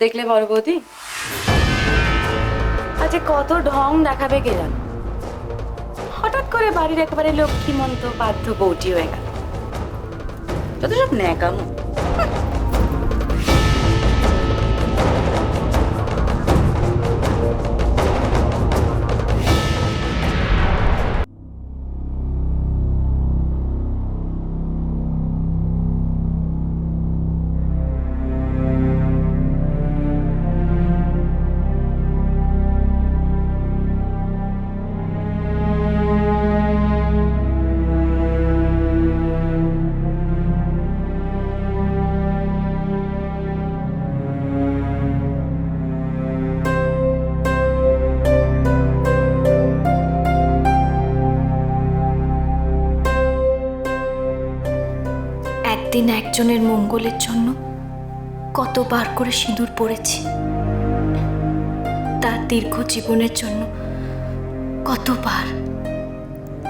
দেখলে বড় বৌদি, আজ কত ঢং দেখাবে গেলাম, হঠাৎ করে বাড়ির একেবারে লক্ষ্মীমন্ত বাধ্য বউটি হয়ে গেল। যত সব ন্যাকামো। একদিন একজনের মঙ্গলের জন্য কতবার করে সিঁদুর পড়েছি, তার দীর্ঘ জীবনের জন্য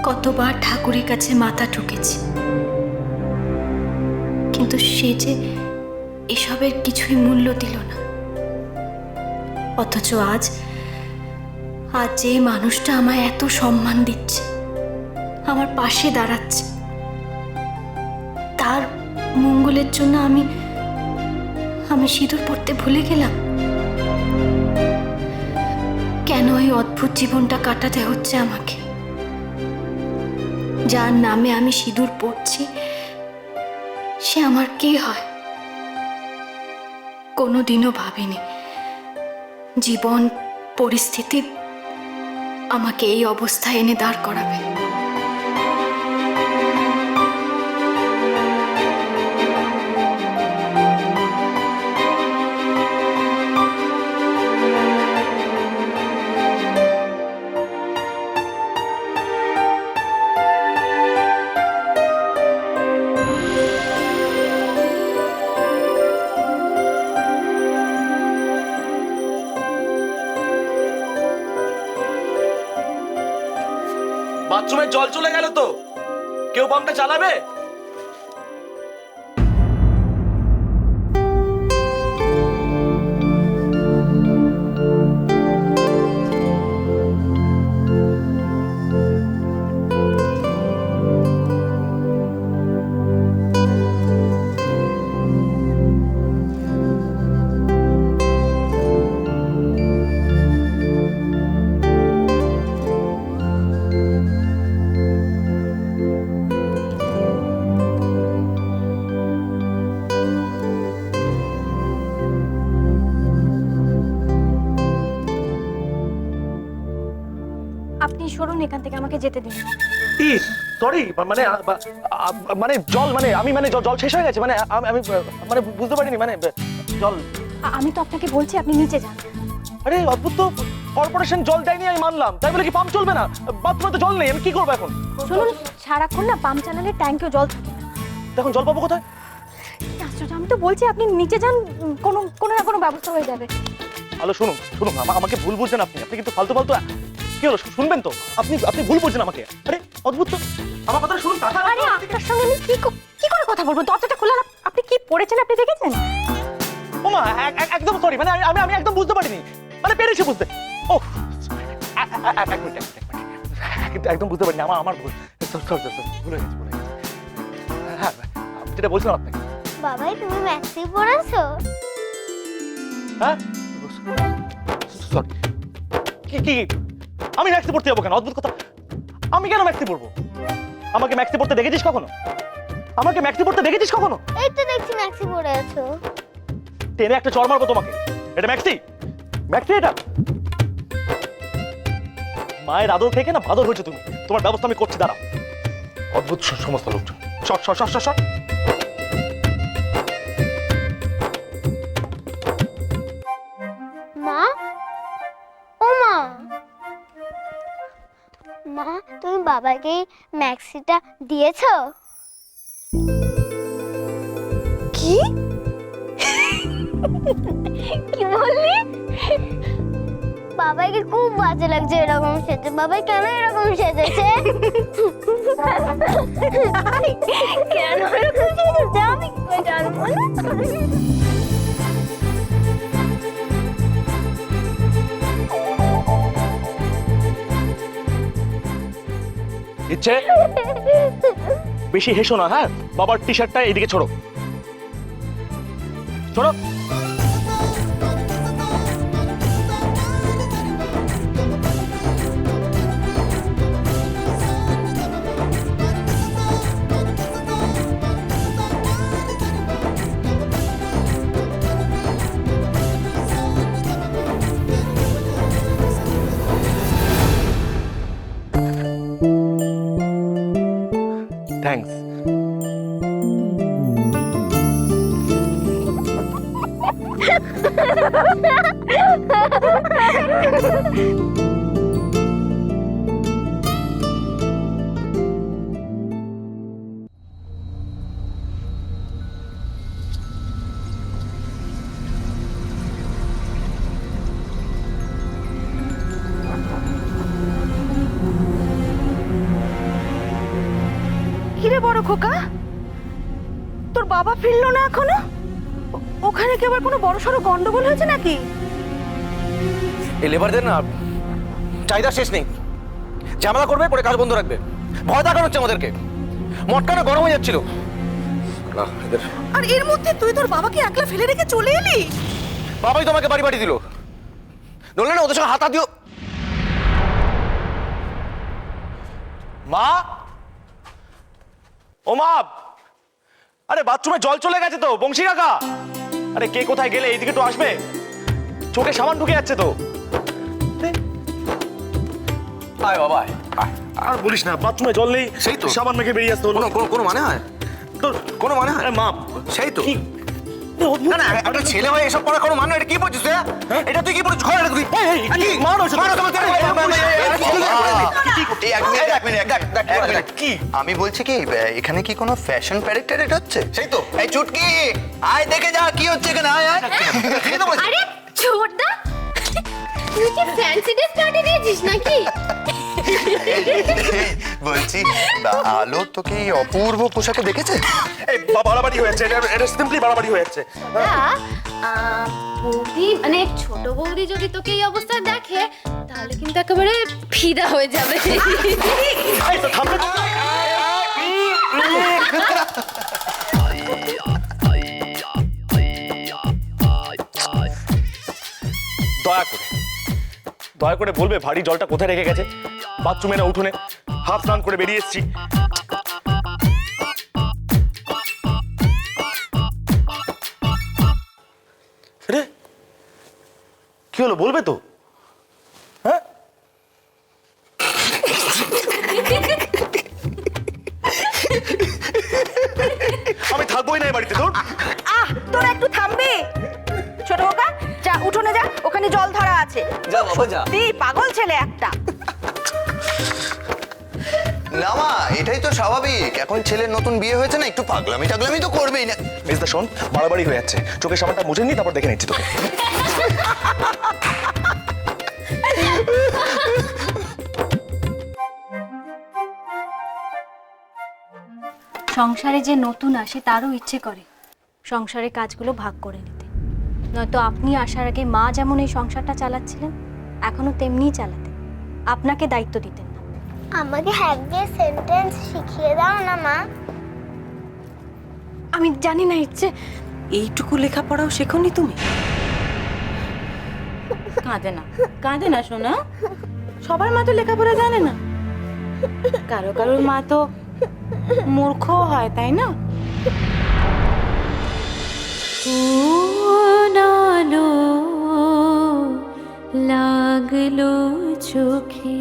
কতবার ঠাকুরের কাছে মাথা ঠুকেছি, কিন্তু সে যে এসবের কিছুই মূল্য দিল না। অথচ আজ যে মানুষটা আমায় এত সম্মান দিচ্ছে, আমার পাশে দাঁড়াচ্ছে, তার মঙ্গলের জন্য আমি সিঁদুর পড়তে ভুলে গেলাম। কেন এই অদ্ভুত জীবনটা কাটাতে হচ্ছে আমাকে? যার নামে আমি সিঁদুর পড়ছি, সে আমার কে হয়? কোনোদিনও ভাবিনি জীবন পরিস্থিতি আমাকে এই অবস্থায় এনে দাঁড় করাবে। বাথরুমে জল চলে গেল তো, কেউ পাম্পটা চালাবে? আপনি সরুন এখান থেকে, আমাকে যেতে দিন। সরি, মানে জল, আমি জল শেষ হয়ে গেছে, আমি বুঝতে পারিনি, জল। আমি তো আপনাকে বলছি আপনি নিচে যান। আরে অদ্ভুত তো, কর্পোরেশন জল দেয়নি আমি মানলাম, তাই বলে কি পাম্প চলবে না? বাথরুমে তো জল নেই, আমি কি করবো এখন? শুনুন, সারাক্ষণ না পাম্প চালালে ট্যাঙ্কেও জল থাকে না। এখন জল পাবো কোথায়? আশ্চর্য, আমি তো বলছি আপনি নিচে যান, কোনো না কোনো ব্যবস্থা হয়ে যাবে। হ্যালো, শুনুন, আমাকে ভুল বুঝছেন আপনি কিন্তু ফালতু কি হলো, শুনবেন তো? আপনি ভুল বুঝছেন আমাকে। আরে অদ্ভুত তো, আমার কথা শুনুন। আরে আপনার সঙ্গে আমি কি করে কথা বলবো? দরজাটা খোলা, আপনি কি পড়েছেন আপনি দেখেছেন? ওমা, একদম সরি, আমি একদম বুঝতে পারিনি, পেরেছি বুঝতে। ও এক মিনিট, একদম বুঝতে পারিনি, আমার ভুল, ভুলে গেছি। হ্যাঁ, যেটা বলছিলাম আপনাকে। বাবাই, তুমি ম্যাক্সি পড়াছো? হ্যাঁ, সরি। কি আমি ম্যাক্সি পড়তে যাবো কেন? অদ্ভুত কথা, আমি কেন ম্যাক্সি পড়বো? আমাকে ম্যাক্সি পড়তে দেখেছিস কখনো? এই তো দেখছি ম্যাক্সি পড়ে আছো। টেনে একটা চড় মারবো তোমাকে। এটা ম্যাক্সি এটা মায়ের আদর থেকে না বাদর হয়েছে তুমি। তোমার ব্যবস্থা আমি করছি, দাঁড়াও। অদ্ভুত সমস্ত লোকজন। শট। মা, ও মা, তুমি বাবাকে ম্যাক্সিটা দিয়েছো? কি কি বললি? বাবাইকে খুব বাজে লাগছে এরকম সেজে। বাবাই কেন এরকম সেজেছে? কেন এরকম সেজেছে আমি কি করে জানবো? দিচ্ছে। বেশি হেসো না, হ্যাঁ? বাবার টি শার্টটা এইদিকে ছড়ো, ছড়ো। থ্যাঙ্কস। কিরে বড় খোকা, তোর বাবা ফিরলো না এখনো? ওখানে কি আবার কোনো বড়সড় গন্ডগোল হয়েছে নাকি? এই লেবারদের না চাহিদা শেষ নেই। ঝামেলা করবে, পরে কাজ বন্ধ রাখবে, ভয় দেখানো হচ্ছে আমাদেরকে। মটকানো গরম হয়ে যাচ্ছিল। আর এর মধ্যে তুই তোর বাবাকে একলা ফেলে রেখে চলে এলি? বাবাই তোমাকে বাড়ি বাড়ি দিল, বললে না ওদের সঙ্গে হাতা দিও। মা, ও মা, আরে বাথরুমে জল চলে গেছে তো, বংশী কাকা। আরে কে কোথায় গেলে এইদিকে তো আসবে, চোখে সাবান ঢুকে যাচ্ছে তো। আয় বাবা আয়। আর বলিস না, বাথরুমে জল নেই, সেই তো। সাবান মেখে বেরিয়ে আসতে হলো। কোনো মানে হয়? তোর কোনো মানে হয়? আরে মা, সেই তো। কি না না, একটা ছেলে হয়ে এসব করার কোনো মানে? এটা কি বলছিস তুই? এটা তুই কি বলছিস? ঘরে তুই কি? আমি বলছি কি, এখানে কি কোনো ফ্যাশন প্যারেড হচ্ছে? সেই তো। এই চুটকি, আয় দেখে যা কি হচ্ছে এখানে, আয় আয়। আরে ছোটদা, তুই কি ফ্যান্সি ড্রেস পার্টি দিয়েছিস নাকি? বলছি আলো তোকে এই অপূর্ব পোশাকে দেখেছে? এই বাড়াবাড়ি হয়েছে, এটা সিম্পলি বাড়াবাড়ি হয়ে যাচ্ছে। বৌদি মানে ছোট বৌদি যদি তোকে এই অবস্থায় দেখে তাহলে কিন্তু একেবারে ফিদা হয়ে যাবে। এই তো থামবে তো। দয়া করে বলবে ভারী জলটা কোথায় রেখে গেছে? বাথরুমে না উঠোনে? হাফ স্নান করে বেরিয়ে এসেছি। রে কি হলো, বলবে তো? হ্যাঁ, আমি থাকবোই না এই বাড়িতে। তোর তোরা একটু থামবি? ছোট খোকা, যা উঠোনে যা, ওখানে জল ধরা আছে। যা বাবা যা। তুই পাগল ছেলে একটা। না মা, এটাই তো স্বাভাবিক। এখন ছেলের নতুন বিয়ে হয়েছে না, একটু পাগলামি টাগলামি তো করবেই না। মেজদা শোন, বাড়াবাড়ি হয়ে যাচ্ছে। চোখের সাবানটা মুছে নি, তারপর দেখে নিচ্ছি তোকে। সংসারে যে নতুন আসে তারও ইচ্ছে করে সংসারের কাজগুলো ভাগ করে নিতে, নয়তো আপনি আসার আগে মা যেমন এই সংসারটা চালাচ্ছিলেন এখনো তেমনিই চালাতেন, আপনাকে দায়িত্ব দিতেন না। আমাকে হ্যাক দিয়ে সেন্টেন্স শিখিয়ে দাও না মা। আমি জানি না ইচ্ছে এইটুকু লেখাপড়াও শেখোনি তুমি? কাঁদে না শোনা। সবার মা তো লেখাপড়া জানে না, কারো কারোর মা তো মূর্খও হয়, তাই না? নালো লাগলো চোখে